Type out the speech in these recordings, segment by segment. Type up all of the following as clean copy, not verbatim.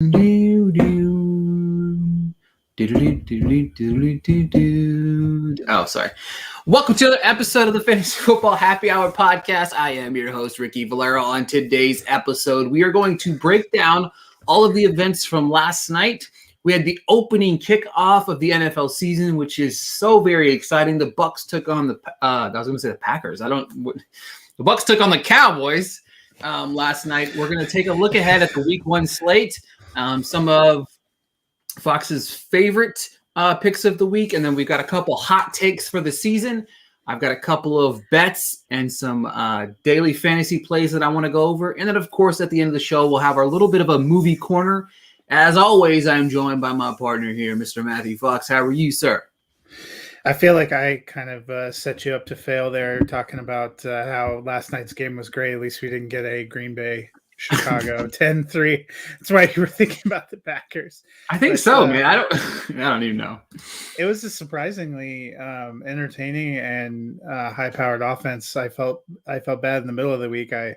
Oh, sorry. Welcome to another episode of the Fantasy Football Happy Hour podcast. I am your host, Ricky Valero. On today's episode, we are going to break down all of the events from last night. We had the opening kickoff of the NFL season, which is so very exciting. The Bucs took on the Packers. The Bucs took on the Cowboys last night. We're going to take a look ahead at the Week 1 slate. Some of Fox's favorite picks of the week, and then we've got a couple hot takes for the season. I've got a couple of bets and some daily fantasy plays that I want to go over. And then, of course, at the end of the show, we'll have our little bit of a movie corner. As always, I'm joined by my partner here, Mr. Matthew Fox. How are you, sir? I feel like I kind of set you up to fail there, talking about how last night's game was great. At least we didn't get a Green Bay Chicago 10-3. That's why you were thinking about the Packers. I think so, man. I don't even know. It was a surprisingly entertaining and high-powered offense. I felt bad in the middle of the week. I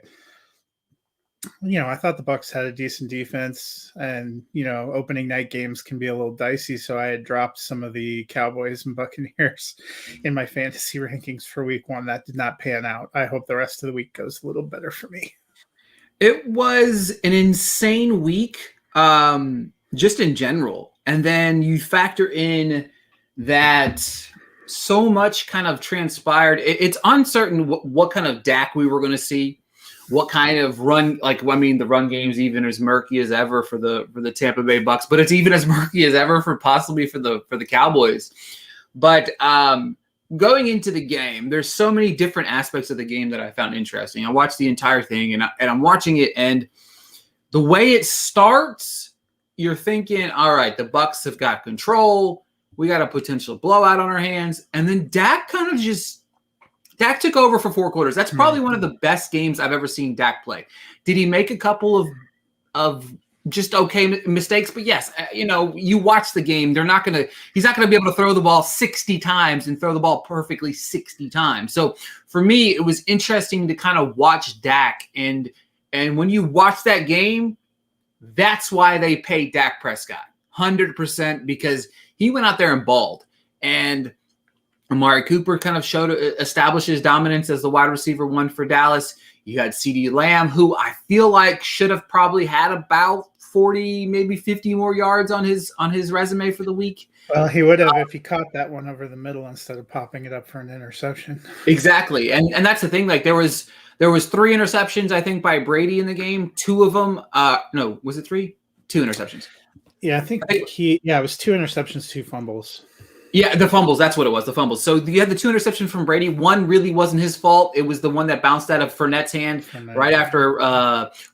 thought the Bucs had a decent defense, and opening night games can be a little dicey. So I had dropped some of the Cowboys and Buccaneers in my fantasy rankings for Week 1. That did not pan out. I hope the rest of the week goes a little better for me. It was an insane week, just in general. And then you factor in that so much kind of transpired. It's uncertain what kind of Dak we were going to see, what kind of run. The run game's even as murky as ever for the Tampa Bay Bucs, but it's even as murky as ever for the Cowboys. But going into the game, there's so many different aspects of the game that I found interesting. I watched the entire thing, and I'm watching it, and the way it starts, you're thinking, all right, the Bucs have got control. We got a potential blowout on our hands. And then Dak took over for 4 quarters. That's probably one of the best games I've ever seen Dak play. Did he make a couple of just okay mistakes? But yes, you watch the game. He's not going to be able to throw the ball 60 times and throw the ball perfectly 60 times. So for me, it was interesting to kind of watch Dak. And when you watch that game, that's why they paid Dak Prescott 100%, because he went out there and balled. And Amari Cooper kind of established his dominance as the wide receiver 1 for Dallas. You had CeeDee Lamb, who I feel like should have probably had about 40, maybe 50 more yards on his resume for the week. Well, he would have if he caught that one over the middle instead of popping it up for an interception. Exactly. And that's the thing. Like there was 3 interceptions, I think, by Brady in the game. 2 of them, no, was it 3? 2 interceptions. Yeah, I think it was 2 interceptions, 2 fumbles. Yeah, the fumbles. That's what it was, the fumbles. So you had the 2 interceptions from Brady. One really wasn't his fault. It was the one that bounced out of Fournette's hand right after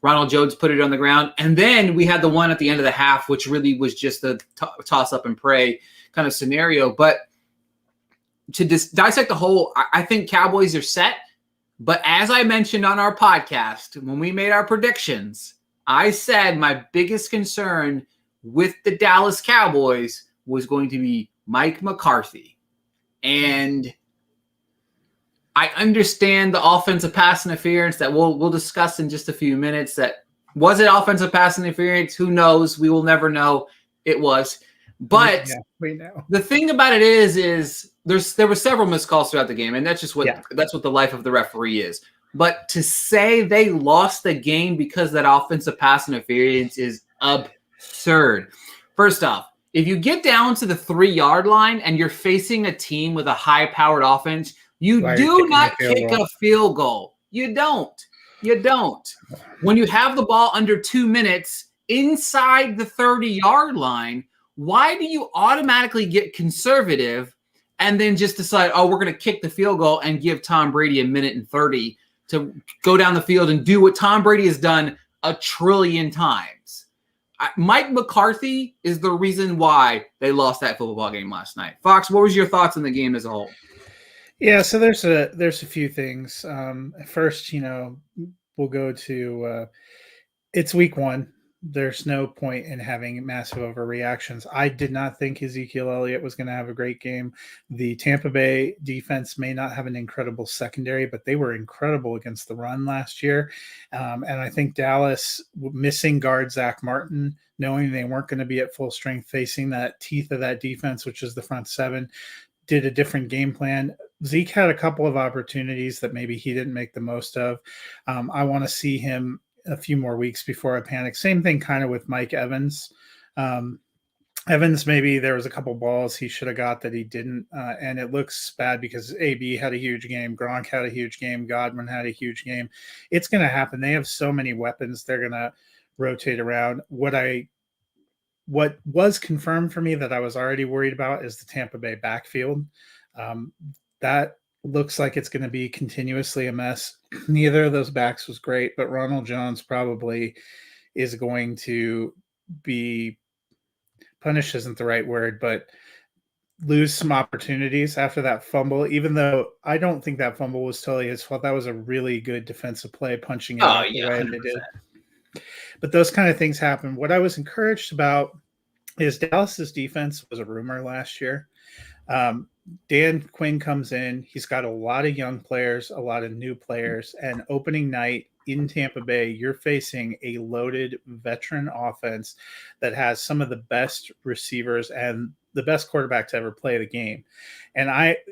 Ronald Jones put it on the ground. And then we had the one at the end of the half, which really was just a toss-up and pray kind of scenario. But to dissect the whole, I think Cowboys are set. But as I mentioned on our podcast, when we made our predictions, I said my biggest concern with the Dallas Cowboys was going to be Mike McCarthy. And I understand the offensive pass interference that we'll discuss in just a few minutes. That was it offensive pass interference? Who knows? We will never know. It was. But we know. The thing about it is there were several missed calls throughout the game, and that's just that's what the life of the referee is. But to say they lost the game because that offensive pass interference is absurd. First off, if you get down to the 3-yard line and you're facing a team with a high-powered offense, you do not kick a field goal. You don't. When you have the ball under 2 minutes inside the 30-yard line, why do you automatically get conservative and then just decide, we're going to kick the field goal and give Tom Brady 1:30 to go down the field and do what Tom Brady has done 1 trillion times? Mike McCarthy is the reason why they lost that football game last night. Fox, what was your thoughts on the game as a whole? Yeah, so there's a few things. First, we'll go to it's Week 1. There's no point in having massive overreactions. I did not think Ezekiel Elliott was going to have a great game. The Tampa Bay defense may not have an incredible secondary, but they were incredible against the run last year. And I think Dallas, missing guard Zach Martin, knowing they weren't going to be at full strength, facing that teeth of that defense, which is the front seven, did a different game plan. Zeke had a couple of opportunities that maybe he didn't make the most of. I want to see him a few more weeks before I panic. Same thing kind of with Mike Evans. Evans, maybe there was a couple balls he should have got that he didn't, and it looks bad because AB had a huge game, Gronk had a huge game, Godwin had a huge game. It's going to happen. They have so many weapons. They're going to rotate around. What was confirmed for me that I was already worried about is the Tampa Bay backfield. That looks like it's going to be continuously a mess. Neither of those backs was great, but Ronald Jones probably is going to be punished isn't the right word, but lose some opportunities after that fumble, even though I don't think that fumble was totally his fault. That was a really good defensive play, punching it out the way 100%. they did. But those kind of things happen. What I was encouraged about is Dallas's defense was a rumor last year. Dan Quinn comes in. He's got a lot of young players, a lot of new players, and opening night in Tampa Bay, you're facing a loaded veteran offense that has some of the best receivers and the best quarterback to ever play the game. And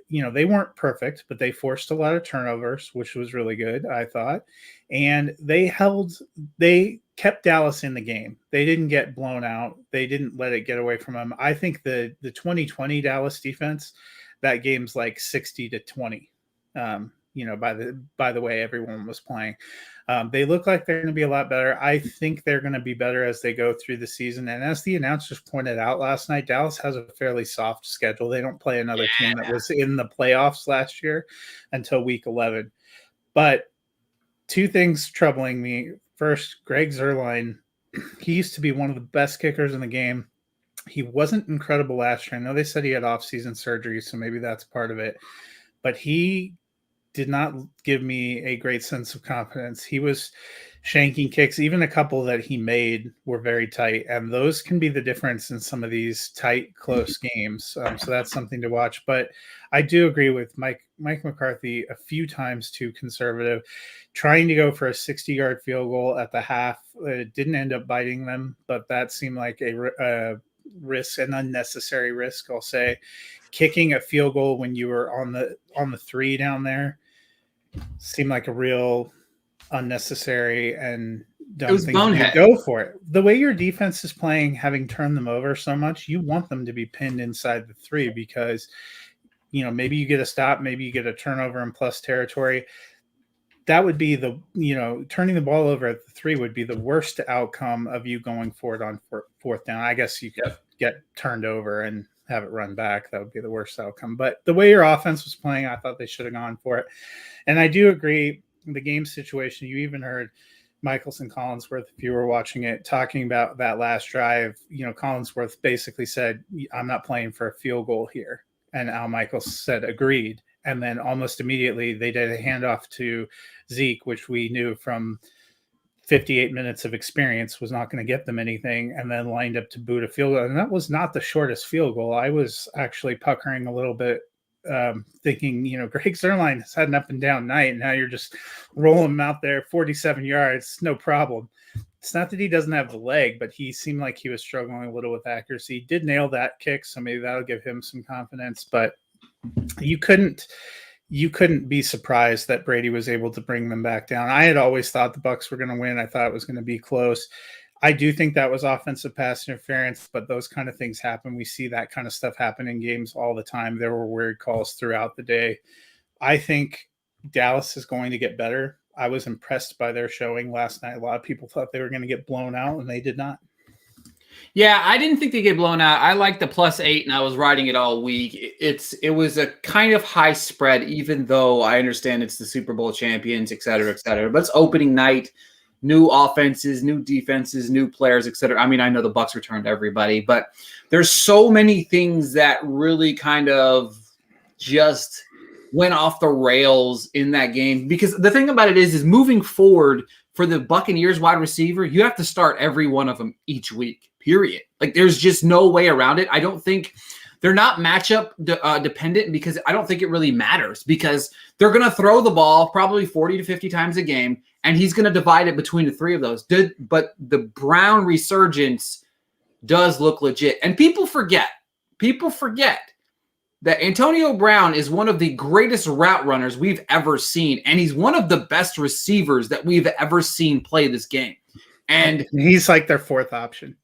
they weren't perfect, but they forced a lot of turnovers, which was really good, I thought. And they kept Dallas in the game. They didn't get blown out. They didn't let it get away from them. I think the 2020 Dallas defense, that game's like 60-20. By the way everyone was playing. They look like they're going to be a lot better. I think they're going to be better as they go through the season. And as the announcers pointed out last night, Dallas has a fairly soft schedule. They don't play another team that was in the playoffs last year until week 11. But two things troubling me. First, Greg Zuerlein, he used to be one of the best kickers in the game. He wasn't incredible last year. I know they said he had off-season surgery, so maybe that's part of it. But he did not give me a great sense of confidence. He was shanking kicks. Even a couple that he made were very tight, and those can be the difference in some of these tight, close games. So that's something to watch. But I do agree with Mike McCarthy a few times too conservative, trying to go for a 60-yard field goal at the half. It didn't end up biting them, but that seemed like a risk, an unnecessary risk, I'll say. Kicking a field goal when you were on the 3 down there seemed like a real unnecessary and dumb thing to go for it. The way your defense is playing, having turned them over so much, you want them to be pinned inside the 3 because, maybe you get a stop, maybe you get a turnover in plus territory. That would be turning the ball over at the 3 would be the worst outcome of you going for it on fourth down. I guess you could get turned over and have it run back. That would be the worst outcome. But the way your offense was playing, I thought they should have gone for it. And I do agree, the game situation, you even heard Michelson Collinsworth, if you were watching it, talking about that last drive. Collinsworth basically said, I'm not playing for a field goal here. And Al Michaels said, agreed. And then almost immediately they did a handoff to Zeke, which we knew from 58 minutes of experience was not going to get them anything, and then lined up to boot a field goal. And that was not the shortest field goal. I was actually puckering a little bit, thinking, Greg Zuerlein has had an up and down night, and now you're just rolling him out there 47 yards, no problem. It's not that he doesn't have the leg, but he seemed like he was struggling a little with accuracy. He did nail that kick, so maybe that'll give him some confidence, but you couldn't be surprised that Brady was able to bring them back down. I had always thought the Bucs were going to win. I thought it was going to be close. I do think that was offensive pass interference, but those kind of things happen. We see that kind of stuff happen in games all the time. There were weird calls throughout the day. I think Dallas is going to get better. I was impressed by their showing last night. A lot of people thought they were going to get blown out, and they did not. Yeah, I didn't think they get blown out. I liked the +8, and I was riding it all week. It was a kind of high spread, even though I understand it's the Super Bowl champions, et cetera, et cetera. But it's opening night, new offenses, new defenses, new players, et cetera. I mean, I know the Bucs returned everybody, but there's so many things that really kind of just went off the rails in that game. Because the thing about it is moving forward for the Buccaneers wide receiver, you have to start every one of them each week. Period. Like, there's just no way around it. I don't think they're not matchup dependent, because I don't think it really matters, because they're going to throw the ball probably 40 to 50 times a game, and he's going to divide it between the 3 of those. But the Brown resurgence does look legit. And people forget that Antonio Brown is one of the greatest route runners we've ever seen. And he's one of the best receivers that we've ever seen play this game. And he's like their fourth option.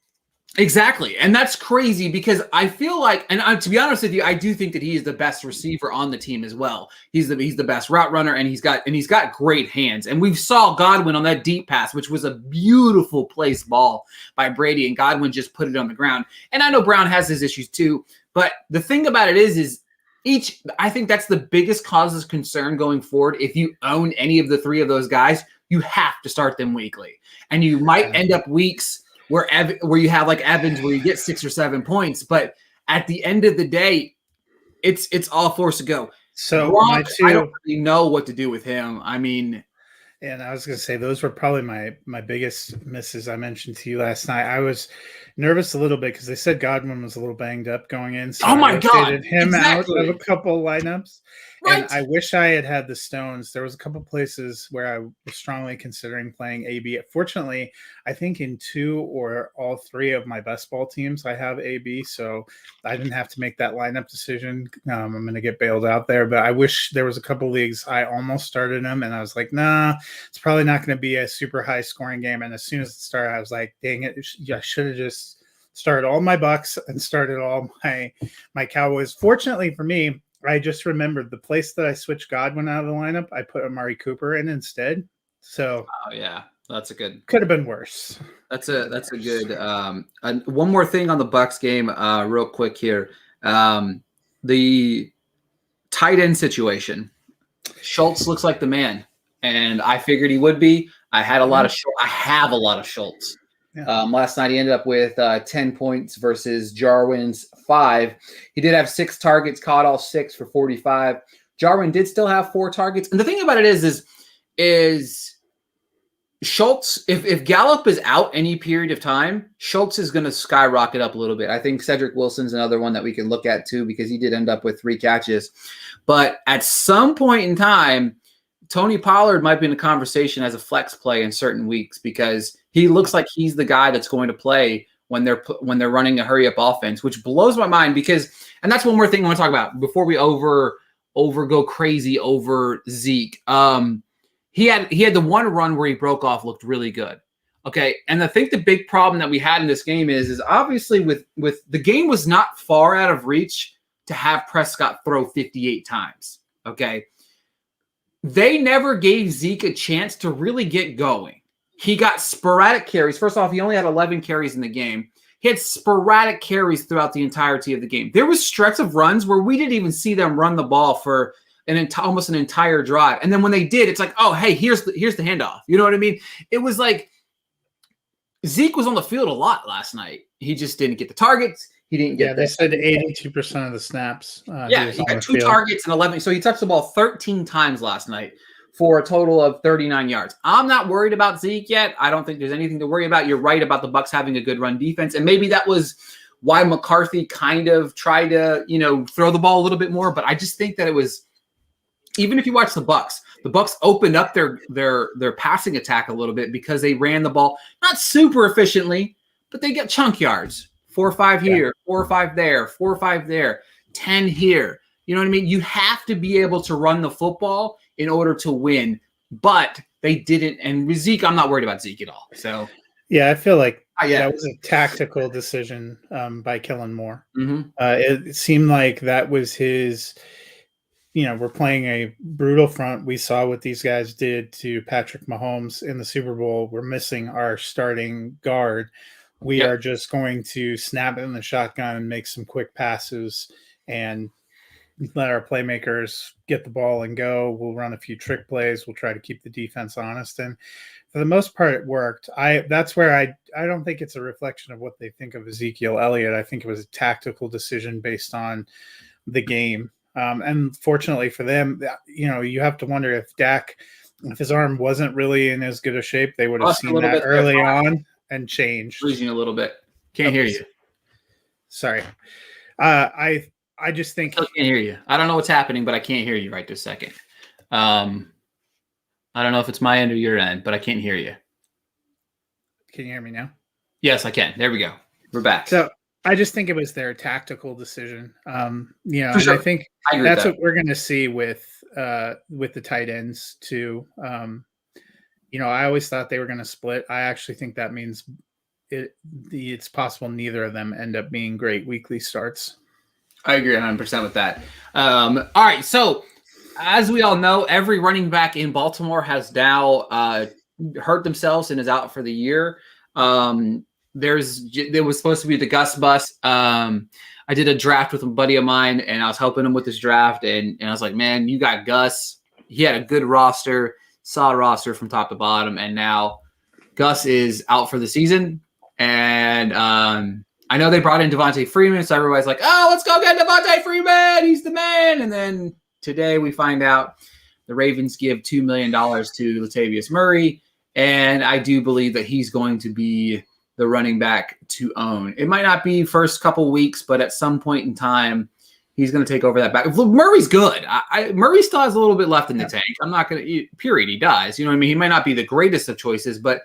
Exactly. And that's crazy because I feel like, and to be honest with you, I do think that he is the best receiver on the team as well. He's the best route runner, and he's got great hands. And we saw Godwin on that deep pass, which was a beautiful placed ball by Brady, and Godwin just put it on the ground. And I know Brown has his issues too, but the thing about it is I think that's the biggest cause of concern going forward. If you own any of the three of those guys, you have to start them weekly. And you might end up weeks where you have like Evans, where you get 6 or 7 points, but at the end of the day, it's all forced to go. So Gronk, I don't really know what to do with him. I mean, and I was going to say those were probably my biggest misses. I mentioned to you last night. I was nervous a little bit because they said Godwin was a little banged up going in. So oh my God! Him out of a couple lineups. Right. And I wish I had the Stones. There was a couple places where I was strongly considering playing AB. Fortunately, I think in 2 or all 3 of my best ball teams, I have AB, so I didn't have to make that lineup decision. I'm going to get bailed out there, but I wish there was a couple leagues I almost started them, and I was like, nah, it's probably not going to be a super high scoring game. And as soon as it started, I was like, dang it, I should have just started all my Bucs and started all my Cowboys. Fortunately for me, I just remembered the place that I switched Godwin out of the lineup, I put Amari Cooper in instead. So, oh yeah, that's a good. Could have been worse. That's a good. One more thing on the Bucs game, real quick here. The tight end situation. Schultz looks like the man, and I figured he would be. I have a lot of Schultz. Yeah. Last night he ended up with 10 points versus Jarwin's 5. He did have 6 targets, caught all 6 for 45. Jarwin did still have 4 targets. And the thing about it is Schultz, if Gallup is out any period of time, Schultz is going to skyrocket up a little bit. I think Cedric Wilson's another one that we can look at too, because he did end up with 3 catches. But at some point in time, Tony Pollard might be in a conversation as a flex play in certain weeks, because he looks like he's the guy that's going to play when they're running a hurry up offense, which blows my mind and that's one more thing I want to talk about before we over go crazy over Zeke. He had the one run where he broke off, looked really good. Okay. And I think the big problem that we had in this game is obviously with the game was not far out of reach to have Prescott throw 58 times. Okay. They never gave Zeke a chance to really get going. He got sporadic carries. First off, he only had 11 carries in the game. He had sporadic carries throughout the entirety of the game. There was stretch of runs where we didn't even see them run the ball for almost an entire drive. And then when they did, it's like, oh, hey, here's the handoff. You know what I mean? It was like Zeke was on the field a lot last night. He just didn't get the targets. He didn't get. Yeah, they said 82% of the snaps. He got 2 targets and 11. So he touched the ball 13 times last night for a total of 39 yards. I'm not worried about Zeke yet. I don't think there's anything to worry about. You're right about the Bucs having a good run defense, and maybe that was why McCarthy kind of tried to, throw the ball a little bit more. But I just think that it was, even if you watch the Bucs opened up their passing attack a little bit because they ran the ball not super efficiently, but they get chunk yards. 4 or 5 here, 4 or 5 there, 4 or 5 there, 10 here. You know what I mean? You have to be able to run the football in order to win, but they didn't. And with Zeke, I'm not worried about Zeke at all. So, yeah, I feel like that was a tactical decision by Kellen Moore. Mm-hmm. It seemed like that was his. We're playing a brutal front. We saw what these guys did to Patrick Mahomes in the Super Bowl. We're missing our starting guard. We are just going to snap it in the shotgun and make some quick passes and let our playmakers get the ball and go. We'll run a few trick plays. We'll try to keep the defense honest. And for the most part, it worked. That's where I don't think it's a reflection of what they think of Ezekiel Elliott. I think it was a tactical decision based on the game. And fortunately for them, you have to wonder if Dak, if his arm wasn't really in as good a shape, they would have seen that early on and changed. Losing a little bit. Can't hear you. Sorry. I just think I can't hear you. I don't know what's happening, but I can't hear you right this second. I don't know if it's my end or your end, but I can't hear you. Can you hear me now? Yes, I can. There we go. we're back. So I just think it was their tactical decision. For and sure. I think I agree that's with what we're going to see with the tight ends too. I always thought they were going to split. I actually think that means it's possible neither of them end up being great weekly starts. I agree 100% with that. All right, so as we all know, every running back in Baltimore has now hurt themselves and is out for the year. There was supposed to be the Gus bus. I did a draft with a buddy of mine, and I was helping him with this draft, and I was like, man, you got Gus. He had a good roster, solid roster from top to bottom, and now Gus is out for the season. And I know they brought in Devontae Freeman, so everybody's like, oh, let's go get Devontae Freeman. He's the man. And then today we find out the Ravens give $2 million to Latavius Murray, and I do believe that he's going to be the running back to own. It might not be first couple weeks, but at some point in time, he's going to take over that back. Murray's good. Murray still has a little bit left in the tank. I'm not going to – period, he does. You know what I mean? He might not be the greatest of choices, but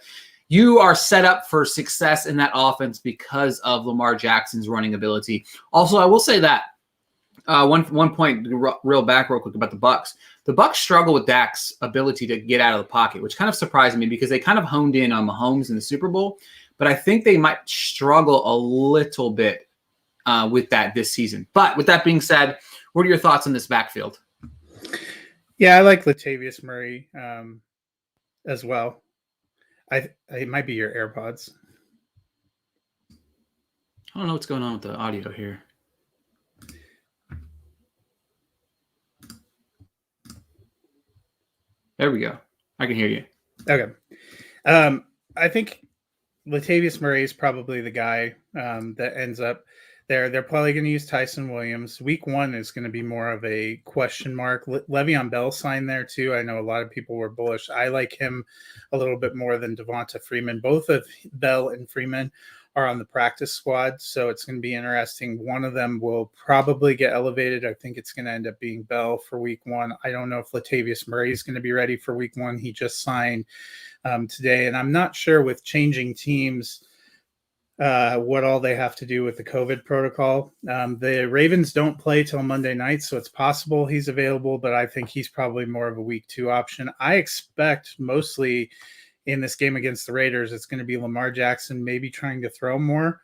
you are set up for success in that offense because of Lamar Jackson's running ability. Also, I will say that one point real quick about the Bucs. The Bucs struggle with Dak's ability to get out of the pocket, which kind of surprised me because they kind of honed in on Mahomes in the Super Bowl. But I think they might struggle a little bit with that this season. But with that being said, what are your thoughts on this backfield? Yeah, I like Latavius Murray as well. It might be your AirPods. I don't know what's going on with the audio here. There we go. I can hear you. Okay. I think Latavius Murray is probably the guy that ends up there. They're probably going to use Tyson Williams. Week 1 is going to be more of a question mark. Le'Veon Bell signed there too. I know a lot of people were bullish. I like him a little bit more than Devonta Freeman. Both of Bell and Freeman are on the practice squad, so it's going to be interesting. One of them will probably get elevated. I think it's going to end up being Bell for week 1. I don't know if Latavius Murray is going to be ready for week 1. He just signed today, and I'm not sure with changing teams what all they have to do with the COVID protocol. The Ravens don't play till Monday night, so it's possible he's available, but I think he's probably more of a week 2 option. I expect mostly in this game against the Raiders, it's going to be Lamar Jackson maybe trying to throw more,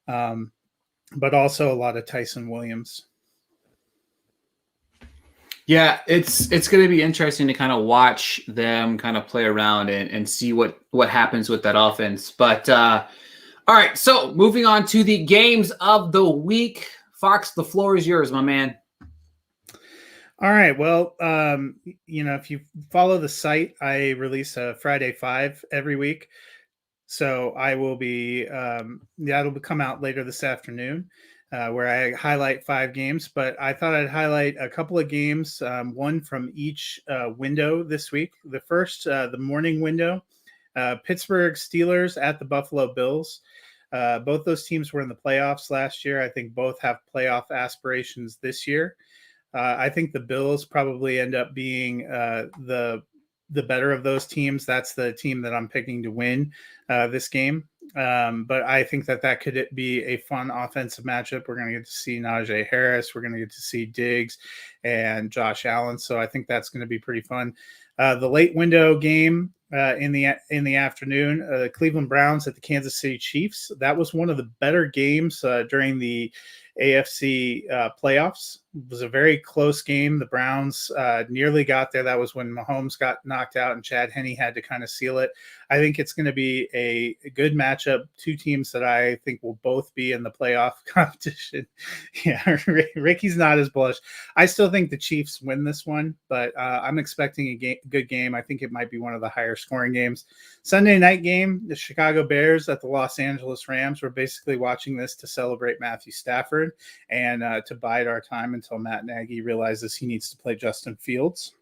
but also a lot of Tyson Williams. Yeah, it's going to be interesting to kind of watch them kind of play around and see what happens with that offense. But all right, so moving on to the games of the week. Fox, the floor is yours, my man. All right. Well, if you follow the site, I release a Friday 5 every week. So I will be, that'll come out later this afternoon, where I highlight 5 games. But I thought I'd highlight a couple of games, one from each window this week. The first, the morning window, Pittsburgh Steelers at the Buffalo Bills. Both those teams were in the playoffs last year. I think both have playoff aspirations this year. I think the Bills probably end up being the better of those teams. That's the team that I'm picking to win this game. But I think that could be a fun offensive matchup. We're going to get to see Najee Harris. We're going to get to see Diggs and Josh Allen. So I think that's going to be pretty fun. The late window game in the afternoon, the Cleveland Browns at the Kansas City Chiefs. That was one of the better games during the AFC playoffs. It was a very close game. The Browns nearly got there. That was when Mahomes got knocked out and Chad Henne had to kind of seal it. I think it's going to be a good matchup. 2 teams that I think will both be in the playoff competition. Yeah, Ricky's not as bullish. I still think the Chiefs win this one, but I'm expecting a good game. I think it might be one of the higher scoring games. Sunday night game, the Chicago Bears at the Los Angeles Rams. We're basically watching this to celebrate Matthew Stafford and to bide our time until Matt Nagy realizes he needs to play Justin Fields.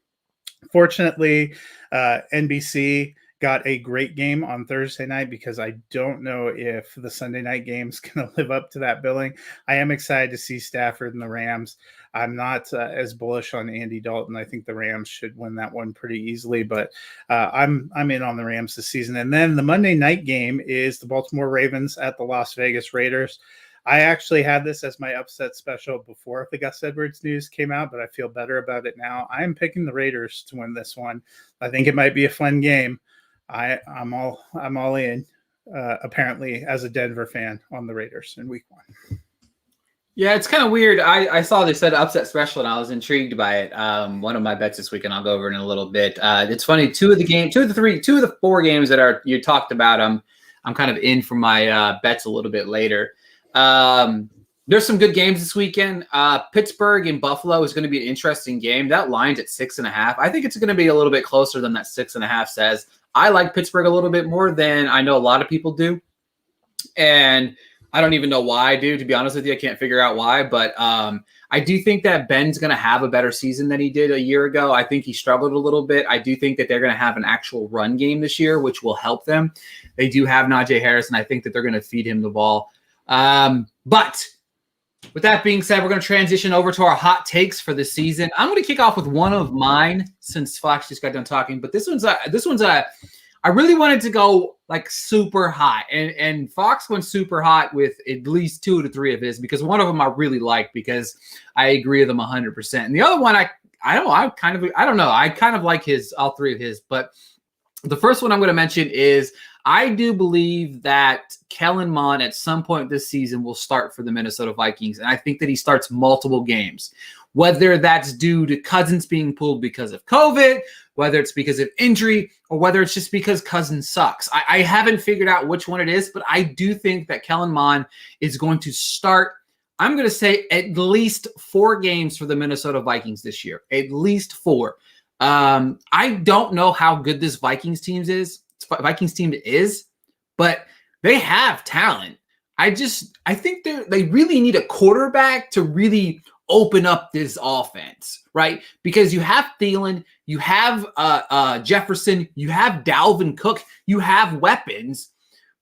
Fortunately, NBC got a great game on Thursday night because I don't know if the Sunday night game's going to live up to that billing. I am excited to see Stafford and the Rams. I'm not as bullish on Andy Dalton. I think the Rams should win that one pretty easily, but I'm in on the Rams this season. And then the Monday night game is the Baltimore Ravens at the Las Vegas Raiders. I actually had this as my upset special before the Gus Edwards news came out, but I feel better about it now. I'm picking the Raiders to win this one. I think it might be a fun game. I'm all in. Apparently, as a Denver fan, on the Raiders in Week 1. Yeah, it's kind of weird. I saw they said upset special, and I was intrigued by it. One of my bets this week, and I'll go over in a little bit. It's funny. Two of the 4 games that you talked about. I'm kind of in for my bets a little bit later. There's some good games this weekend. Pittsburgh and Buffalo is going to be an interesting game. That line's at 6.5. I think it's going to be a little bit closer than that 6.5 says. I like Pittsburgh a little bit more than I know a lot of people do. And I don't even know why I do, to be honest with you. I can't figure out why. But I do think that Ben's going to have a better season than he did a year ago. I think he struggled a little bit. I do think that they're going to have an actual run game this year, which will help them. They do have Najee Harris, and I think that they're going to feed him the ball. But with that being said, we're going to transition over to our hot takes for the season. I'm going to kick off with one of mine since Fox just got done talking. But this one's I really wanted to go like super hot, and Fox went super hot with at least 2 to 3 of his, because one of them I really like because I agree with them 100%, and the other one I kind of like all 3 of his. But the first one I'm going to mention is I do believe that Kellen Mond at some point this season will start for the Minnesota Vikings, and I think that he starts multiple games, whether that's due to Cousins being pulled because of COVID, whether it's because of injury, or whether it's just because Cousins sucks. I haven't figured out which one it is, but I do think that Kellen Mond is going to start, I'm going to say, at least 4 games for the Minnesota Vikings this year. At least 4. I don't know how good this Vikings team is, but they have talent. I think they really need a quarterback to really open up this offense, right? Because you have Thielen, you have Jefferson, you have Dalvin Cook, you have weapons,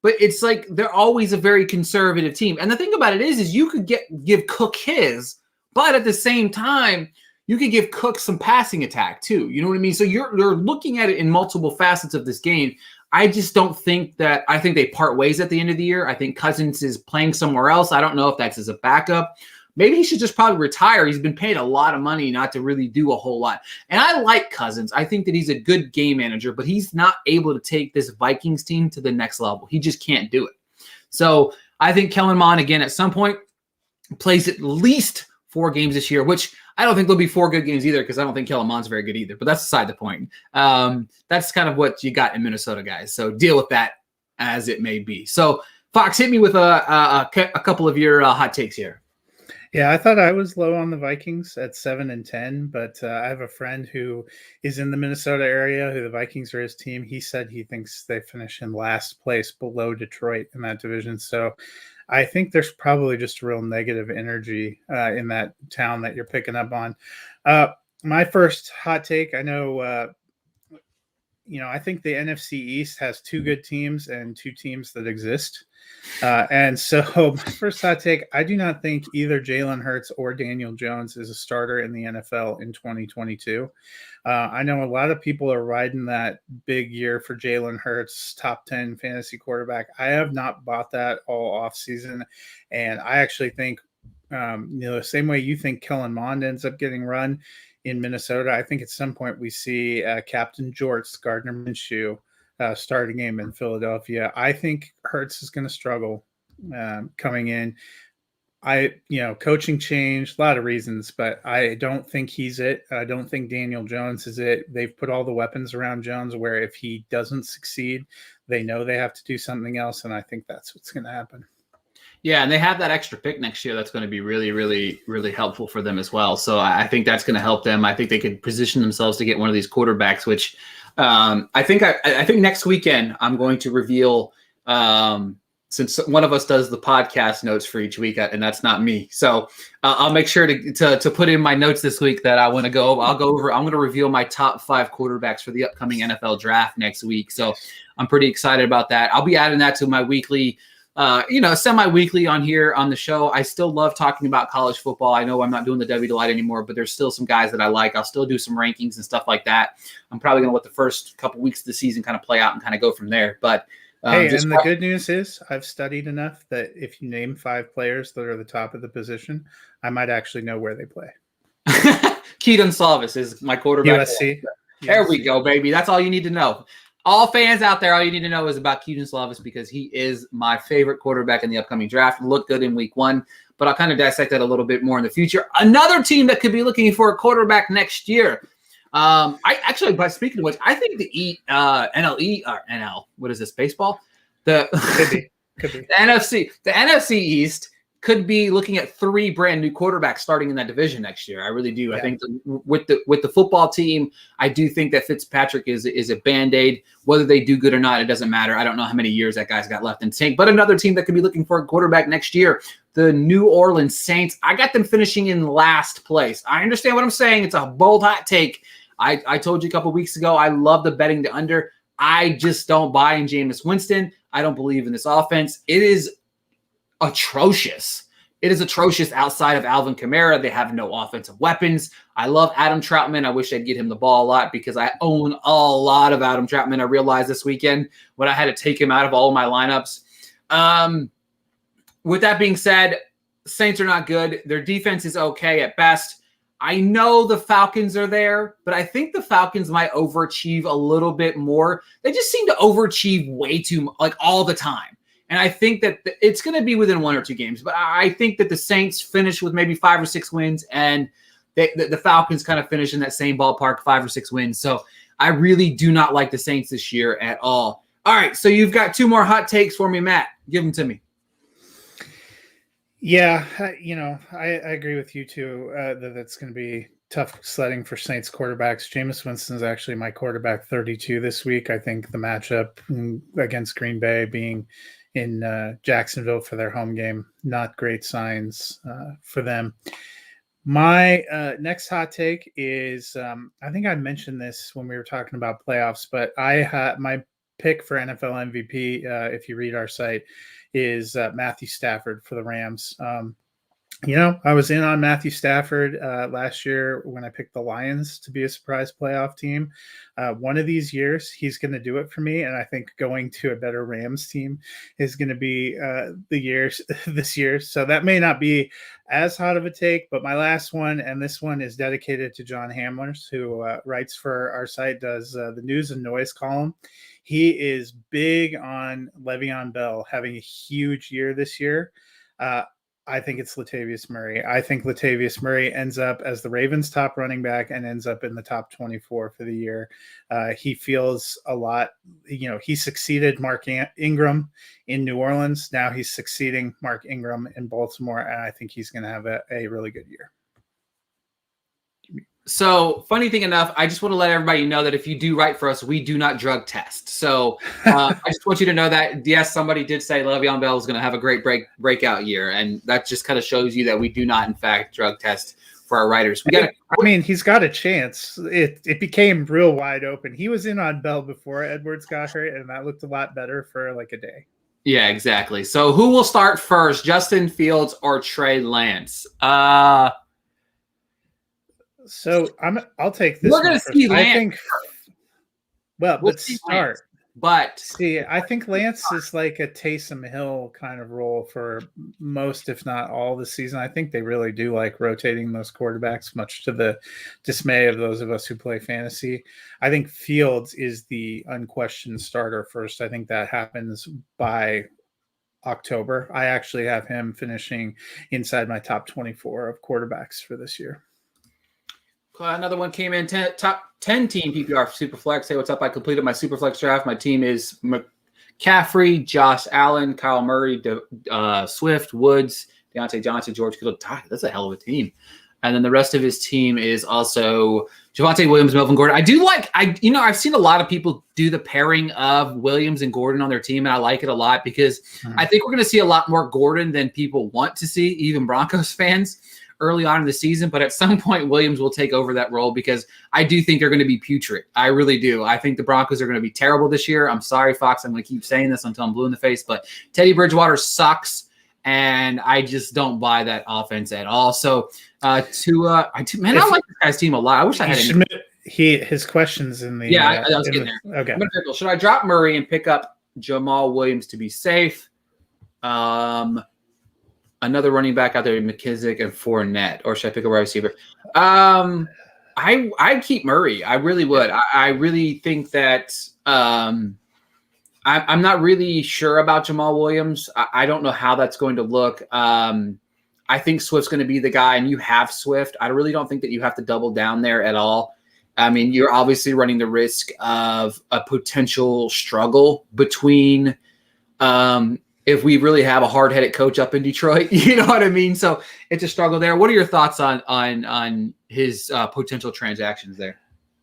but it's like they're always a very conservative team. And the thing about it is you could give Cook his, but at the same time, you could give Cook some passing attack too. You know what I mean? So you're looking at it in multiple facets of this game. I just don't think that – I think they part ways at the end of the year. I think Cousins is playing somewhere else. I don't know if that's as a backup. Maybe he should just probably retire. He's been paid a lot of money not to really do a whole lot. And I like Cousins. I think that he's a good game manager, but he's not able to take this Vikings team to the next level. He just can't do it. So I think Kellen Mond, again, at some point, plays at least 4 games this year, which I don't think there'll be 4 good games either, because I don't think Kellen Mond's very good either. But that's beside the point. That's kind of what you got in Minnesota, guys. So deal with that as it may be. So, Fox, hit me with a couple of your hot takes here. Yeah, I thought I was low on the Vikings at 7 and 10, but I have a friend who is in the Minnesota area, who the Vikings are his team. He said he thinks they finish in last place below Detroit in that division. So I think there's probably just a real negative energy in that town that you're picking up on. My first hot take, I know, I think the NFC East has 2 good teams and 2 teams that exist. And so my first hot take, I do not think either Jalen Hurts or Daniel Jones is a starter in the NFL in 2022. I know a lot of people are riding that big year for Jalen Hurts, top 10 fantasy quarterback. I have not bought that all off season. And I actually think, the same way you think Kellen Mond ends up getting run in Minnesota, I think at some point we see Captain Jorts, Gardner Minshew, start a game in Philadelphia. I think Hurts is going to struggle coming in. Coaching change, a lot of reasons, but I don't think he's it. I don't think Daniel Jones is it. They've put all the weapons around Jones where if he doesn't succeed, they know they have to do something else, and I think that's what's going to happen. Yeah, and they have that extra pick next year that's going to be really, really, really helpful for them as well. So I think that's going to help them. I think they could position themselves to get one of these quarterbacks, which I think next weekend I'm going to reveal some since one of us does the podcast notes for each week, and that's not me. So I'll make sure to put in my notes this week that I want to go. I'm going to reveal my top 5 quarterbacks for the upcoming NFL draft next week. So I'm pretty excited about that. I'll be adding that to my weekly, semi-weekly on here on the show. I still love talking about college football. I know I'm not doing the W Delight anymore, but there's still some guys that I like. I'll still do some rankings and stuff like that. I'm probably going to let the first couple weeks of the season kind of play out and kind of go from there. But hey, and the good news is I've studied enough that if you name 5 players that are the top of the position, I might actually know where they play. Keaton Slovis is my quarterback. USC. There we go, baby. That's all you need to know. All fans out there, all you need to know is about Keaton Slovis because he is my favorite quarterback in the upcoming draft. Looked good in week 1, but I'll kind of dissect that a little bit more in the future. Another team that could be looking for a quarterback next year. But speaking of which, I think the NL, what is this, baseball? Could be. The NFC East could be looking at 3 brand new quarterbacks starting in that division next year. I really do. Yeah. I think with the football team, I do think that Fitzpatrick is a Band-Aid. Whether they do good or not, it doesn't matter. I don't know how many years that guy's got left in tank. But another team that could be looking for a quarterback next year, the New Orleans Saints. I got them finishing in last place. I understand what I'm saying. It's a bold hot take. I told you a couple weeks ago, I love the betting to under. I just don't buy in Jameis Winston. I don't believe in this offense. It is atrocious. It is atrocious outside of Alvin Kamara. They have no offensive weapons. I love Adam Troutman. I wish I'd get him the ball a lot because I own a lot of Adam Troutman. I realized this weekend when I had to take him out of all of my lineups. With that being said, Saints are not good. Their defense is okay at best. I know the Falcons are there, but I think the Falcons might overachieve a little bit more. They just seem to overachieve way too much, like all the time. And I think that it's going to be within 1 or 2 games. But I think that the Saints finish with maybe 5 or 6 wins, and the Falcons kind of finish in that same ballpark, 5 or 6 wins. So I really do not like the Saints this year at all. All right, so you've got 2 more hot takes for me, Matt. Give them to me. Yeah, I agree with you too that it's going to be tough sledding for Saints quarterbacks. Jameis Winston is actually my quarterback 32 this week. I think the matchup against Green Bay being in Jacksonville for their home game, not great signs for them. My next hot take is, I think I mentioned this when we were talking about playoffs, but my pick for NFL MVP, if you read our site, is Matthew Stafford for the Rams. I was in on Matthew Stafford last year when I picked the Lions to be a surprise playoff team. One of these years, he's going to do it for me, and I think going to a better Rams team is going to be this year. So that may not be as hot of a take, but my last one, and this one is dedicated to John Hamlers, who writes for our site, does the news and noise column. He is big on Le'Veon Bell having a huge year this year. I think it's Latavius Murray. I think Latavius Murray ends up as the Ravens' top running back and ends up in the top 24 for the year. He feels a lot, he succeeded Mark Ingram in New Orleans. Now he's succeeding Mark Ingram in Baltimore, and I think he's going to have a really good year. So, funny thing enough, I just want to let everybody know that if you do write for us, we do not drug test. So, I just want you to know that, yes, somebody did say Le'Veon Bell is going to have a great breakout year. And that just kind of shows you that we do not, in fact, drug test for our writers. He's got a chance. It became real wide open. He was in on Bell before Edwards got hurt, and that looked a lot better for like a day. Yeah, exactly. So, who will start first, Justin Fields or Trey Lance? So I'll take this. We're going to see Lance. Let's start. But I think Lance is like a Taysom Hill kind of role for most, if not all, the season. I think they really do like rotating those quarterbacks, much to the dismay of those of us who play fantasy. I think Fields is the unquestioned starter first. I think that happens by October. I actually have him finishing inside my top 24 of quarterbacks for this year. Another one came in, top 10 team PPR for Superflex. Hey, what's up? I completed my Superflex draft. My team is McCaffrey, Josh Allen, Kyle Murray, Swift, Woods, Deontay Johnson, George Kittle. That's a hell of a team. And then the rest of his team is also Javonte Williams, Melvin Gordon. I've seen a lot of people do the pairing of Williams and Gordon on their team, and I like it a lot because I think we're going to see a lot more Gordon than people want to see, even Broncos fans, early on in the season. But at some point, Williams will take over that role because I do think they're going to be putrid. I really do. I think the Broncos are going to be terrible this year. I'm sorry, Fox. I'm going to keep saying this until I'm blue in the face, but Teddy Bridgewater sucks. And I just don't buy that offense at all. So, I like this guy's team a lot. I wish I had his questions in the. Yeah, I was getting there. Okay. Should I drop Murray and pick up Jamal Williams to be safe? Another running back out there, McKissick and Fournette, or should I pick a wide receiver? I'd keep Murray. I really would. I really think that. I'm not really sure about Jamal Williams. I don't know how that's going to look. I think Swift's going to be the guy, and you have Swift. I really don't think that you have to double down there at all. I mean, you're obviously running the risk of a potential struggle between if we really have a hard-headed coach up in Detroit. You know what I mean? So it's a struggle there. What are your thoughts on his potential transactions there?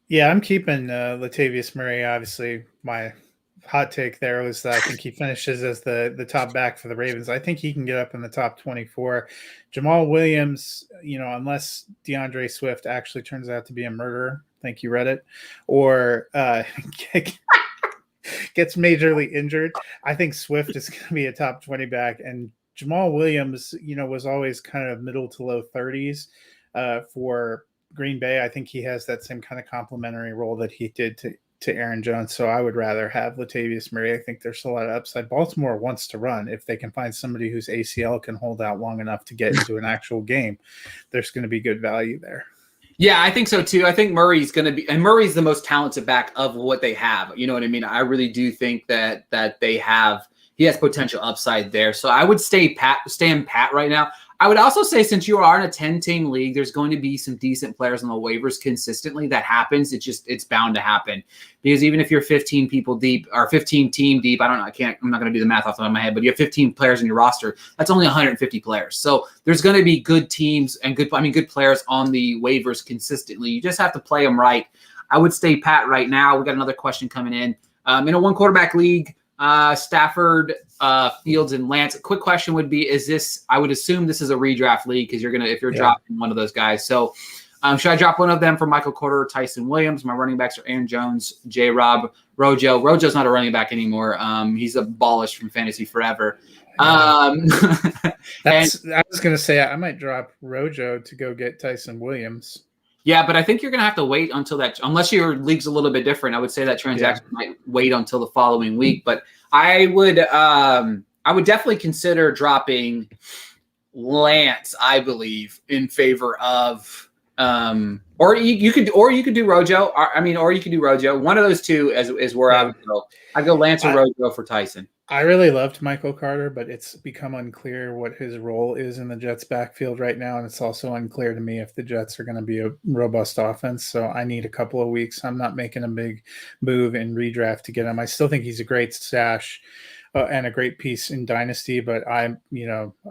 Yeah, I'm keeping Latavius Murray. Obviously, my hot take there was that I think he finishes as the top back for the Ravens. I think he can get up in the top 24. Jamal Williams, unless DeAndre Swift actually turns out to be a murderer, thank you, Reddit, or gets majorly injured, I think Swift is going to be a top 20 back. And Jamal Williams, was always kind of middle to low 30s for Green Bay. I think he has that same kind of complementary role that he did to Aaron Jones. So I would rather have Latavius Murray. I think there's a lot of upside. Baltimore wants to run. If they can find somebody whose ACL can hold out long enough to get into an actual game, there's going to be good value there. Yeah, I think so too. I think Murray's going to be, and Murray's the most talented back of what they have. You know what I mean? I really do think that he has potential upside there. So I would stay pat right now. I would also say, since you are in a 10-team league, there's going to be some decent players on the waivers consistently. That happens. It's bound to happen, because even if you're 15 people deep or 15 team deep, I'm not going to do the math off the top of my head, but you have 15 players in your roster. That's only 150 players. So there's going to be good teams and good players on the waivers consistently. You just have to play them right. I would stay pat right now. We got another question coming in. In a one quarterback league, Stafford, Fields, and Lance. A quick question would be: I would assume this is a redraft league, because if you're dropping one of those guys. So, should I drop one of them for Michael Carter or Tyson Williams? My running backs are Aaron Jones, J-Rob, Rojo. Rojo's not a running back anymore. He's abolished from fantasy forever. I was going to say I might drop Rojo to go get Tyson Williams. Yeah, but I think you're going to have to wait until that, unless your league's a little bit different. I would say that transaction might wait until the following week. But I would definitely consider dropping Lance, I believe, in favor of, or you could do Rojo. Or you could do Rojo. One of those two is where I would go. I go Lance or Rojo for Tyson. I really loved Michael Carter, but it's become unclear what his role is in the Jets' backfield right now, and it's also unclear to me if the Jets are going to be a robust offense. So I need a couple of weeks. I'm not making a big move in redraft to get him. I still think he's a great stash and a great piece in Dynasty, but I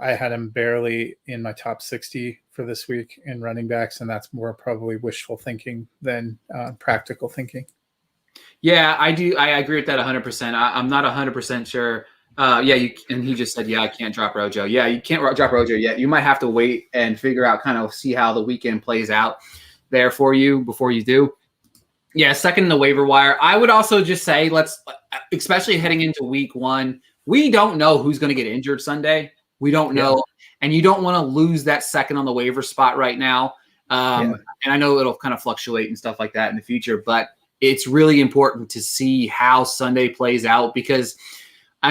had him barely in my top 60 for this week in running backs, and that's more probably wishful thinking than practical thinking. Yeah, I do. I agree with that 100%. I'm not 100% sure. And he just said, I can't drop Rojo. Yeah, you can't drop Rojo yet. You might have to wait and figure out, kind of see how the weekend plays out there for you before you do. Yeah, second in the waiver wire. I would also just say, especially heading into week 1, we don't know who's going to get injured Sunday. We don't know. And you don't want to lose that second on the waiver spot right now. And I know it'll kind of fluctuate and stuff like that in the future, but it's really important to see how Sunday plays out, because,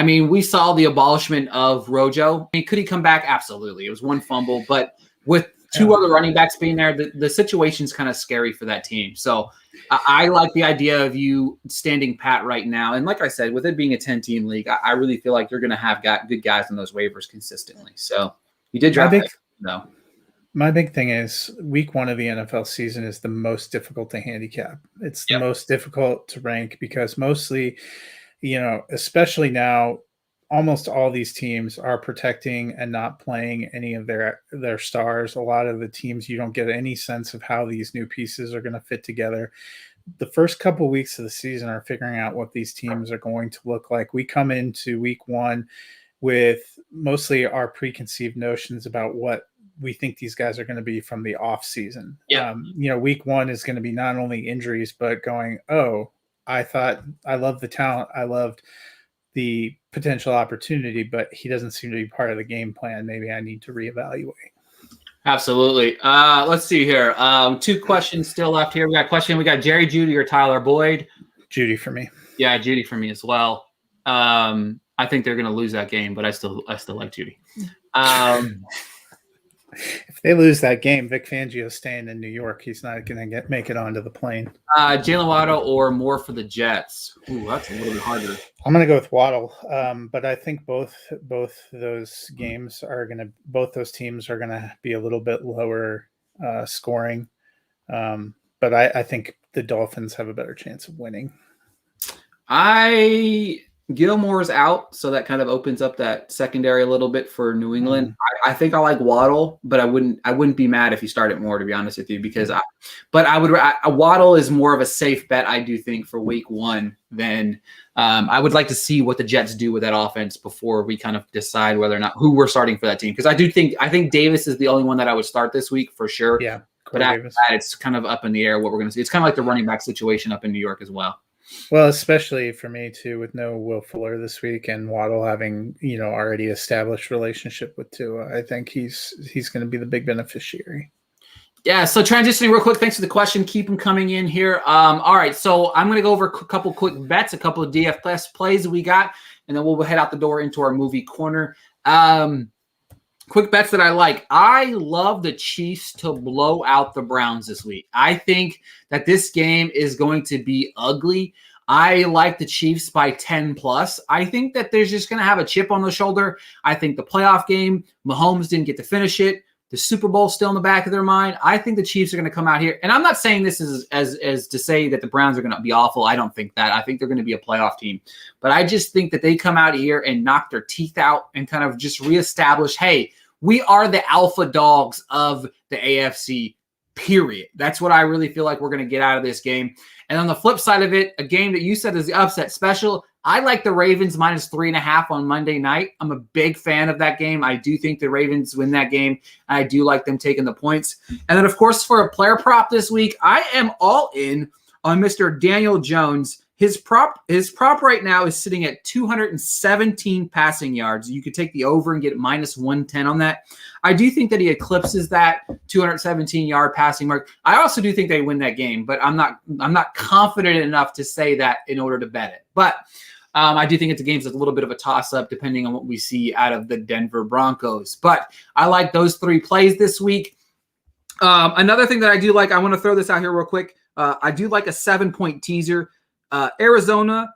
we saw the abolishment of Rojo. Could he come back? Absolutely. It was one fumble, but with two other running backs being there, the situation's kind of scary for that team. So I like the idea of you standing pat right now. And like I said, with it being a 10-team league, I really feel like you're going to have good guys on those waivers consistently. So you did drop that, though. My big thing is week 1 of the NFL season is the most difficult to handicap. It's the most difficult to rank, because mostly, especially now, almost all these teams are protecting and not playing any of their stars. A lot of the teams, you don't get any sense of how these new pieces are going to fit together. The first couple of weeks of the season are figuring out what these teams are going to look like. We come into week one with mostly our preconceived notions about what we think these guys are going to be from the off season. Yeah. Week one is going to be not only injuries, but going, oh, I thought I loved the talent. I loved the potential opportunity, but he doesn't seem to be part of the game plan. Maybe I need to reevaluate. Absolutely. Let's see here. 2 questions still left here. We got Jerry, Judy, or Tyler Boyd. Judy for me. Yeah, Judy for me as well. I think they're going to lose that game, but I still like Judy. If they lose that game, Vic Fangio's staying in New York. He's not going to make it onto the plane. Jalen Waddle or Moore for the Jets. Ooh, that's a little bit harder. I'm going to go with Waddle, but I think both those teams are going to be a little bit lower scoring. But I think the Dolphins have a better chance of winning. Gilmore's out, so that kind of opens up that secondary a little bit for New England. I think I like Waddle, but I wouldn't be mad if you started Moore, to be honest with you, because Waddle is more of a safe bet, I do think, for week one than I would like to see what the Jets do with that offense before we kind of decide whether or not who we're starting for that team. Because I think Davis is the only one that I would start this week for sure. Yeah, but after that, it's kind of up in the air what we're going to see. It's kind of like the running back situation up in New York as well. Well, especially for me too, with no Will Fuller this week and Waddle having already established relationship with Tua, I think he's going to be the big beneficiary. Yeah. So transitioning real quick, thanks for the question. Keep them coming in here. All right, so I'm going to go over a couple quick bets, a couple of DFS plays we got, and then we'll head out the door into our movie corner. Quick bets that I like. I love the Chiefs to blow out the Browns this week. I think that this game is going to be ugly. I like the Chiefs by 10 plus. I think that there's just going to have a chip on the shoulder. I think the playoff game, Mahomes didn't get to finish it. The Super Bowl still in the back of their mind. I think the Chiefs are going to come out here. And I'm not saying this as to say that the Browns are going to be awful. I don't think that. I think they're going to be a playoff team. But I just think that they come out here and knock their teeth out and kind of just reestablish, hey, we are the alpha dogs of the AFC, period. That's what I really feel like we're going to get out of this game. And on the flip side of it, a game that you said is the upset special, I like the Ravens minus 3.5 on Monday night. I'm a big fan of that game. I do think the Ravens win that game. I do like them taking the points. And then, of course, for a player prop this week, I am all in on Mr. Daniel Jones. His prop right now is sitting at 217 passing yards. You could take the over and get minus 110 on that. I do think that he eclipses that 217-yard passing mark. I also do think they win that game, but I'm not confident enough to say that in order to bet it. But I do think it's a game that's a little bit of a toss-up depending on what we see out of the Denver Broncos. But I like those 3 plays this week. Another thing that I do like, I want to throw this out here real quick. I do like a 7-point teaser. Arizona,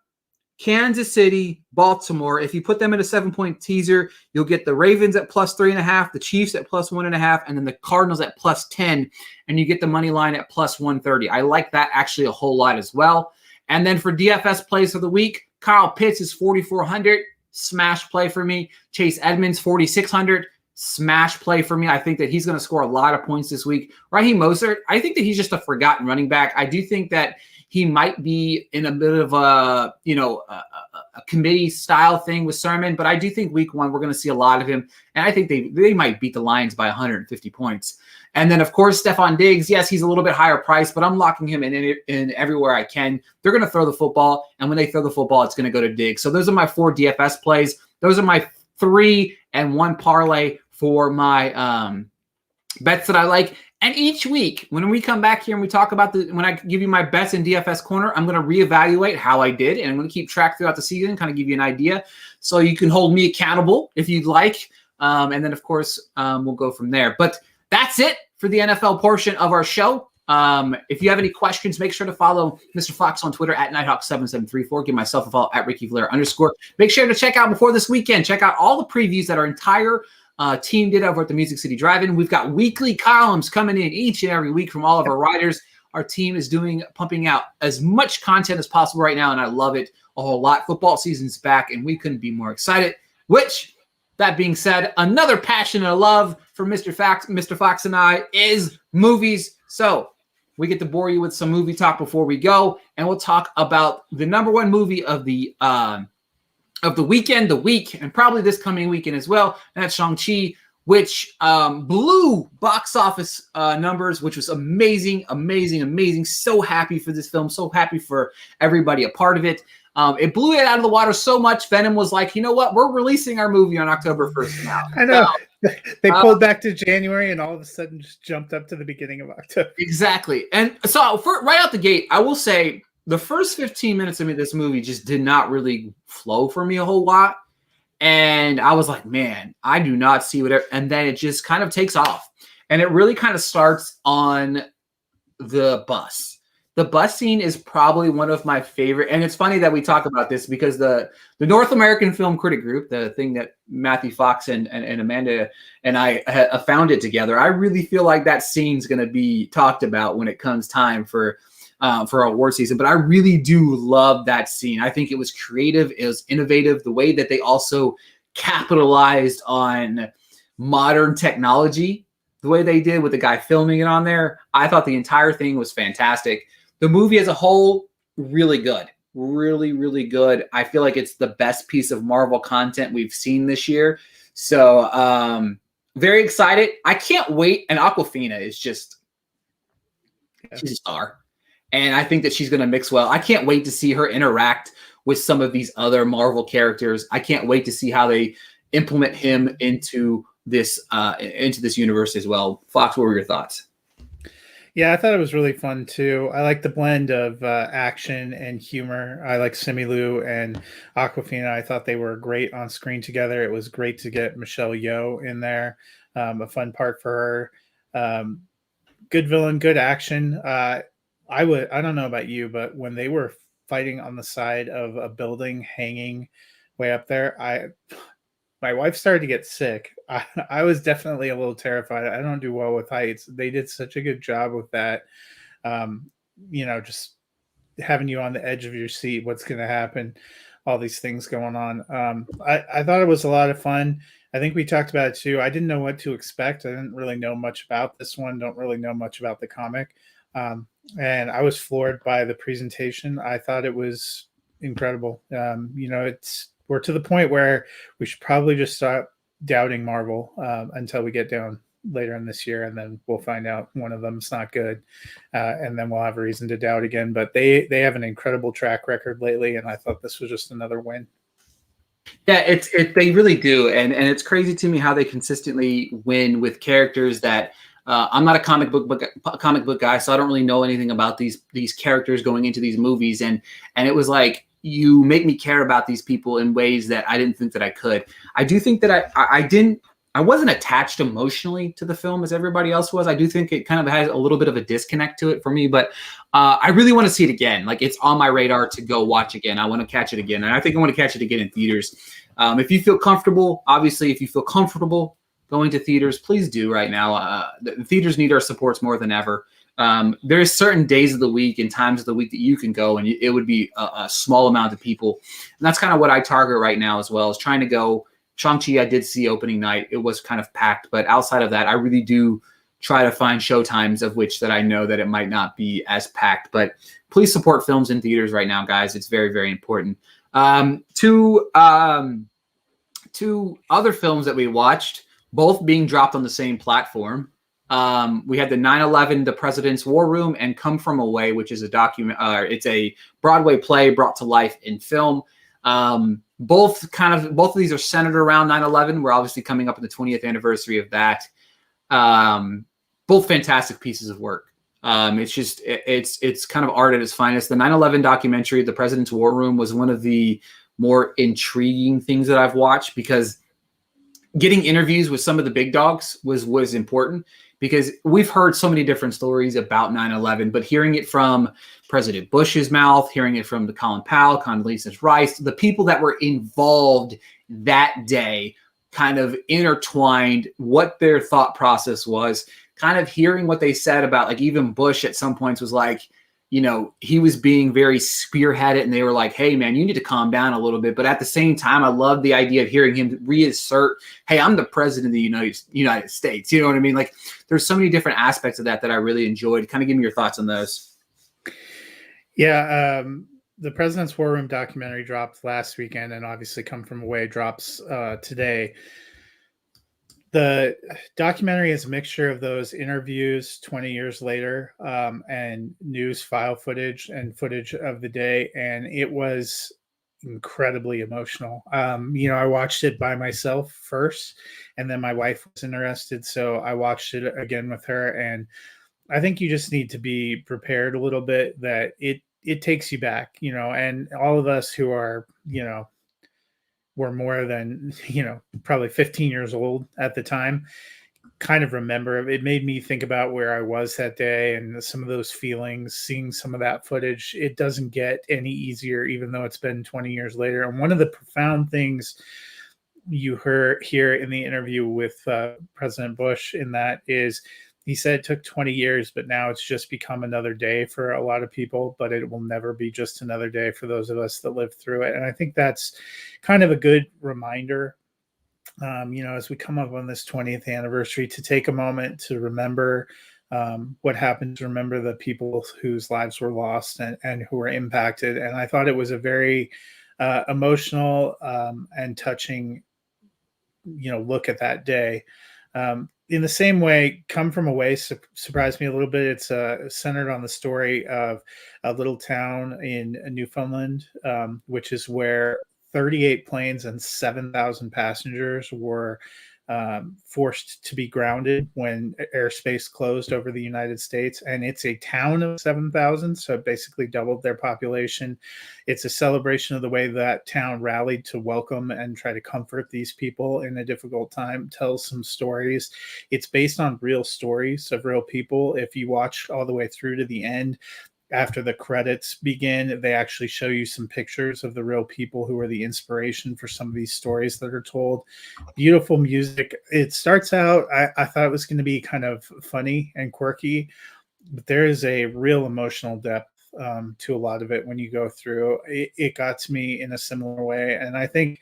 Kansas City, Baltimore. If you put them in a 7-point teaser, you'll get the Ravens at plus 3.5, the Chiefs at plus 1.5, and then the Cardinals at plus 10, and you get the money line at plus 130. I like that actually a whole lot as well. And then for DFS plays for the week, Kyle Pitts is 4,400, smash play for me. Chase Edmonds, 4,600. Smash play for me. I think that he's going to score a lot of points this week. Raheem Mostert, I think that he's just a forgotten running back. I do think that he might be in a bit of a committee style thing with Sermon, but I do think week one we're going to see a lot of him, and I think they might beat the Lions by 150 points. And then, of course, Stephon Diggs, yes, he's a little bit higher price, but I'm locking him in everywhere I can. They're going to throw the football, and when they throw the football, it's going to go to Diggs. So those are my 4 DFS plays. Those are my 3 and 1 parlay for my bets that I like. And each week, when we come back here and we talk about when I give you my bets in DFS Corner, I'm going to reevaluate how I did, and I'm going to keep track throughout the season, kind of give you an idea, so you can hold me accountable if you'd like. And then, of course, we'll go from there. But that's it for the NFL portion of our show. If you have any questions, make sure to follow Mr. Fox on Twitter at Nighthawk7734. Give myself a follow at Ricky Valero _. Make sure to check out before this weekend. Check out all the previews that our entire team did over at the Music City Drive-In. We've got weekly columns coming in each and every week from all of our writers. Our team is pumping out as much content as possible right now, and I love it a whole lot. Football season's back, and we couldn't be more excited. which, that being said, another passion and a love for Mr. Fox and I is movies. So we get to bore you with some movie talk before we go, and we'll talk about the number one movie of the weekend, the week, and probably this coming weekend as well. And that's Shang-Chi, which blew box office numbers, which was amazing. So happy for this film. So happy for everybody a part of it. It blew it out of the water so much. Venom was like, you know what? We're releasing our movie on October 1st now. I know. They pulled back to January and all of a sudden just jumped up to the beginning of October. Exactly. And so right out the gate, I will say the first 15 minutes of this movie just did not really flow for me a whole lot. And I was like, man, I do not see whatever. And then it just kind of takes off. And it really kind of starts on the bus. The bus scene is probably one of my favorite. And it's funny that we talk about this because the North American Film Critic Group, the thing that Matthew Fox and Amanda and I founded together, I really feel like that scene's going to be talked about when it comes time for award season. But I really do love that scene. I think it was creative. It was innovative. The way that they also capitalized on modern technology, the way they did with the guy filming it on there, I thought the entire thing was fantastic. The movie as a whole, really good. Really good. I feel like it's the best piece of Marvel content we've seen this year. So very excited. I can't wait. And Awkwafina is just, she's a star. And I think that she's going to mix well. I can't wait to see her interact with some of these other Marvel characters. I can't wait to see how they implement him into this universe as well. Fox, what were your thoughts? Yeah, I thought it was really fun too. I like the blend of action and humor. I like Simu and Awkwafina. I thought they were great on screen together. It was great to get Michelle Yeoh in there. A fun part for her. Good villain, good action. I don't know about you, but when they were fighting on the side of a building hanging way up there, my wife started to get sick. I was definitely a little terrified. I don't do well with heights. They did such a good job with that. Just having you on the edge of your seat, what's going to happen, all these things going on. I thought it was a lot of fun. I think we talked about it too. I didn't know what to expect. I didn't really know much about this one. Don't really know much about the comic. And I was floored by the presentation. I thought it was incredible. We're to the point where we should probably just stop doubting Marvel until we get down later in this year, and then we'll find out one of them's not good, and then we'll have a reason to doubt again. But they have an incredible track record lately, and I thought this was just another win. Yeah, they really do, and it's crazy to me how they consistently win with characters that I'm not a comic book guy, so I don't really know anything about these characters going into these movies, and it was like, you make me care about these people in ways that I didn't think that I could. I do think that I wasn't attached emotionally to the film as everybody else was. I do think it kind of has a little bit of a disconnect to it for me, but I really want to see it again. Like, it's on my radar to go watch again. I want to catch it again. And I think I want to catch it again in theaters. If you feel comfortable, going to theaters, please do right now. The theaters need our supports more than ever. There's certain days of the week and times of the week that you can go, and it would be a small amount of people. And that's kind of what I target right now as well, is trying to go. Shang-Chi, I did see opening night. It was kind of packed, but outside of that, I really do try to find show times of which that I know that it might not be as packed. But please support films in theaters right now, guys. It's very, very important. Two other films that we watched, both being dropped on the same platform. We had the 9/11, The President's War Room, and Come From Away, which is it's a Broadway play brought to life in film. Both of these are centered around 9/11. We're obviously coming up on the 20th anniversary of that. Both fantastic pieces of work. It's kind of art at its finest. The 9/11 documentary, The President's War Room, was one of the more intriguing things that I've watched, because getting interviews with some of the big dogs was important, because we've heard so many different stories about 9/11, but hearing it from President Bush's mouth, hearing it from the Colin Powell, Condoleezza Rice, the people that were involved that day, kind of intertwined what their thought process was, kind of hearing what they said about, like, even Bush at some points was like, he was being very spearheaded, and they were like, hey, man, you need to calm down a little bit. But at the same time, I love the idea of hearing him reassert, hey, I'm the president of the United States. You know what I mean? Like, there's so many different aspects of that I really enjoyed. Kind of give me your thoughts on those. Yeah. The President's War Room documentary dropped last weekend, and obviously Come From Away drops today. The documentary is a mixture of those interviews 20 years later and news file footage and footage of the day. And it was incredibly emotional. I watched it by myself first, and then my wife was interested. So I watched it again with her. And I think you just need to be prepared a little bit that it takes you back, and all of us who are, were more than, probably 15 years old at the time, kind of remember. It made me think about where I was that day and some of those feelings, seeing some of that footage. It doesn't get any easier, even though it's been 20 years later. And one of the profound things you hear in the interview with President Bush in that is, he said it took 20 years, but now it's just become another day for a lot of people, but it will never be just another day for those of us that lived through it. And I think that's kind of a good reminder, as we come up on this 20th anniversary, to take a moment to remember what happened, to remember the people whose lives were lost and who were impacted. And I thought it was a very emotional and touching, look at that day. In the same way, Come From Away surprised me a little bit. It's centered on the story of a little town in Newfoundland, which is where 38 planes and 7,000 passengers were forced to be grounded when airspace closed over the United States. And it's a town of 7,000, so it basically doubled their population. It's a celebration of the way that town rallied to welcome and try to comfort these people in a difficult time, tells some stories. It's based on real stories of real people. If you watch all the way through to the end, after the credits begin, they actually show you some pictures of the real people who are the inspiration for some of these stories that are told. Beautiful music. It starts out, I thought it was going to be kind of funny and quirky, but there is a real emotional depth to a lot of it when you go through. It got to me in a similar way. And I think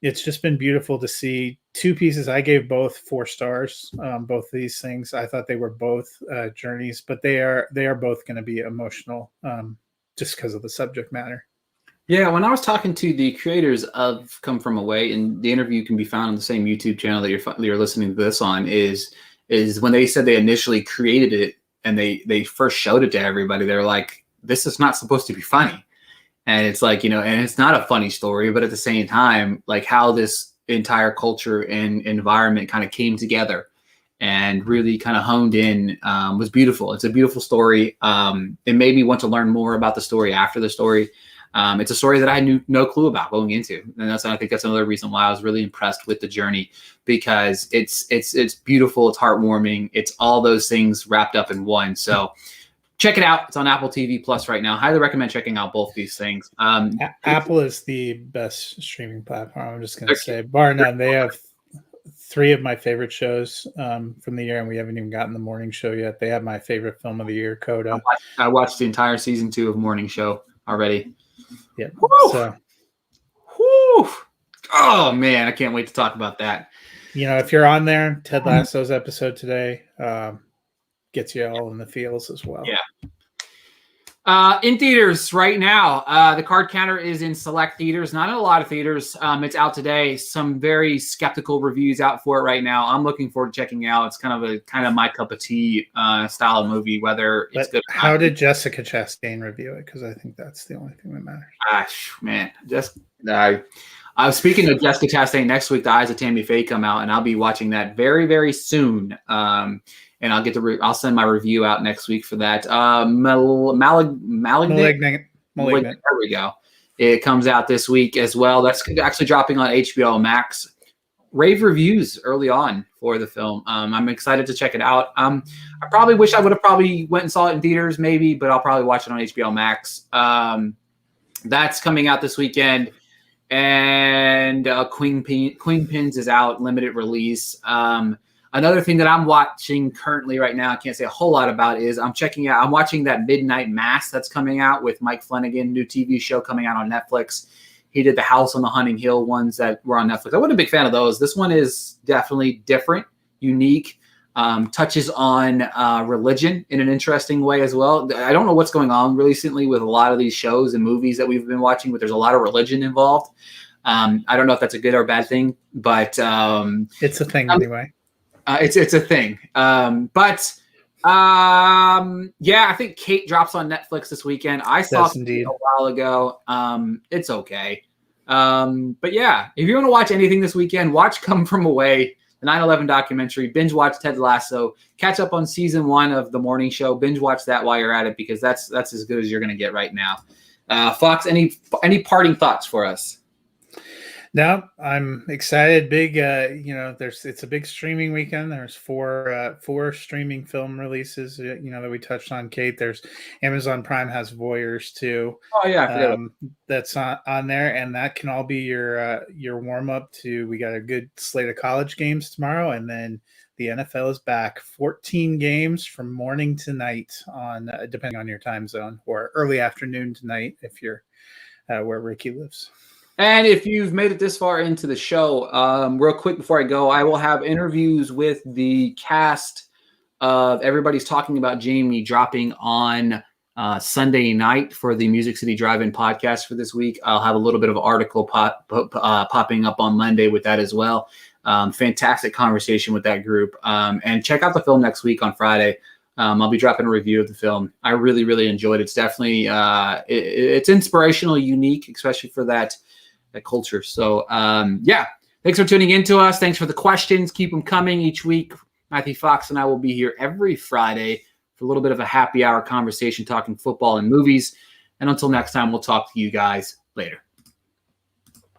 it's just been beautiful to see two pieces. I gave both 4 stars. Both of these things, I thought they were both journeys, but they are both going to be emotional just because of the subject matter. Yeah, when I was talking to the creators of Come From Away, and the interview can be found on the same YouTube channel that you're listening to this on, is when they said they initially created it and they first showed it to everybody, they're like, this is not supposed to be funny. And it's like, and it's not a funny story, but at the same time, like how this entire culture and environment kind of came together and really kind of honed in was beautiful. It's a beautiful story. It made me want to learn more about the story after the story. It's a story that I knew no clue about going into. And I think that's another reason why I was really impressed with the journey, because it's beautiful. It's heartwarming. It's all those things wrapped up in one. So check it out. It's on Apple TV Plus right now. Highly recommend checking out both these things. Apple is the best streaming platform. I'm just going to say, bar none. They have 3 of my favorite shows from the year, and we haven't even gotten the morning show yet. They have my favorite film of the year, Coda. I watched the entire season 2 of Morning Show already. Yeah. So, oh man, I can't wait to talk about that. If you're on there, Ted Lasso's episode today gets you all in the feels as well. Yeah. In theaters right now, the Card Counter is in select theaters, not in a lot of theaters. It's out today. Some very skeptical reviews out for it right now. I'm looking forward to checking it out. It's kind of my cup of tea style of movie, whether it's good or not. How did Jessica Chastain review it? Because I think that's the only thing that matters. Man, I was speaking of Jessica Chastain. Next week, The Eyes of Tammy Faye come out, and I'll be watching that very, very soon. And I'll get I'll send my review out next week for that. Malignant. There we go. It comes out this week as well. That's actually dropping on HBO Max. Rave reviews early on for the film. I'm excited to check it out. I probably wish I would have probably went and saw it in theaters maybe, but I'll probably watch it on HBO Max. That's coming out this weekend. And Queen Pins is out, limited release. Another thing that I'm watching currently right now, I can't say a whole lot about, is I'm watching that Midnight Mass that's coming out with Mike Flanagan, new TV show coming out on Netflix. He did the House on the Hunting Hill ones that were on Netflix. I wasn't a big fan of those. This one is definitely different, unique, touches on religion in an interesting way as well. I don't know what's going on recently with a lot of these shows and movies that we've been watching, but there's a lot of religion involved. I don't know if that's a good or bad thing, but it's a thing anyway. It's a thing. Yeah, I think Kate drops on Netflix this weekend. I saw it a while ago. It's okay. But yeah, if you want to watch anything this weekend, watch Come From Away, the 9/11 documentary, binge watch Ted Lasso, catch up on season 1 of The Morning Show, binge watch that while you're at it, because that's as good as you're going to get right now. Fox, any parting thoughts for us? No, I'm excited. Big, it's a big streaming weekend. There's four streaming film releases, that we touched on, Kate. There's Amazon Prime has Voyeurs too. Oh yeah, that's on there, and that can all be your warm up to. We got a good slate of college games tomorrow, and then the NFL is back. 14 games from morning to night on depending on your time zone, or early afternoon tonight if you're where Ricky lives. And if you've made it this far into the show, real quick before I go, I will have interviews with the cast of Everybody's Talking About Jamie dropping on Sunday night for the Music City Drive-In podcast for this week. I'll have a little bit of an article popping up on Monday with that as well. Fantastic conversation with that group. And check out the film next week on Friday. I'll be dropping a review of the film. I really, really enjoyed it. It's definitely it's inspirational, unique, especially for that culture. So thanks for tuning in to us. Thanks for the questions. Keep them coming each week. Matthew Fox and I will be here every Friday for a little bit of a happy hour conversation, talking football and movies. And until next time, we'll talk to you guys later.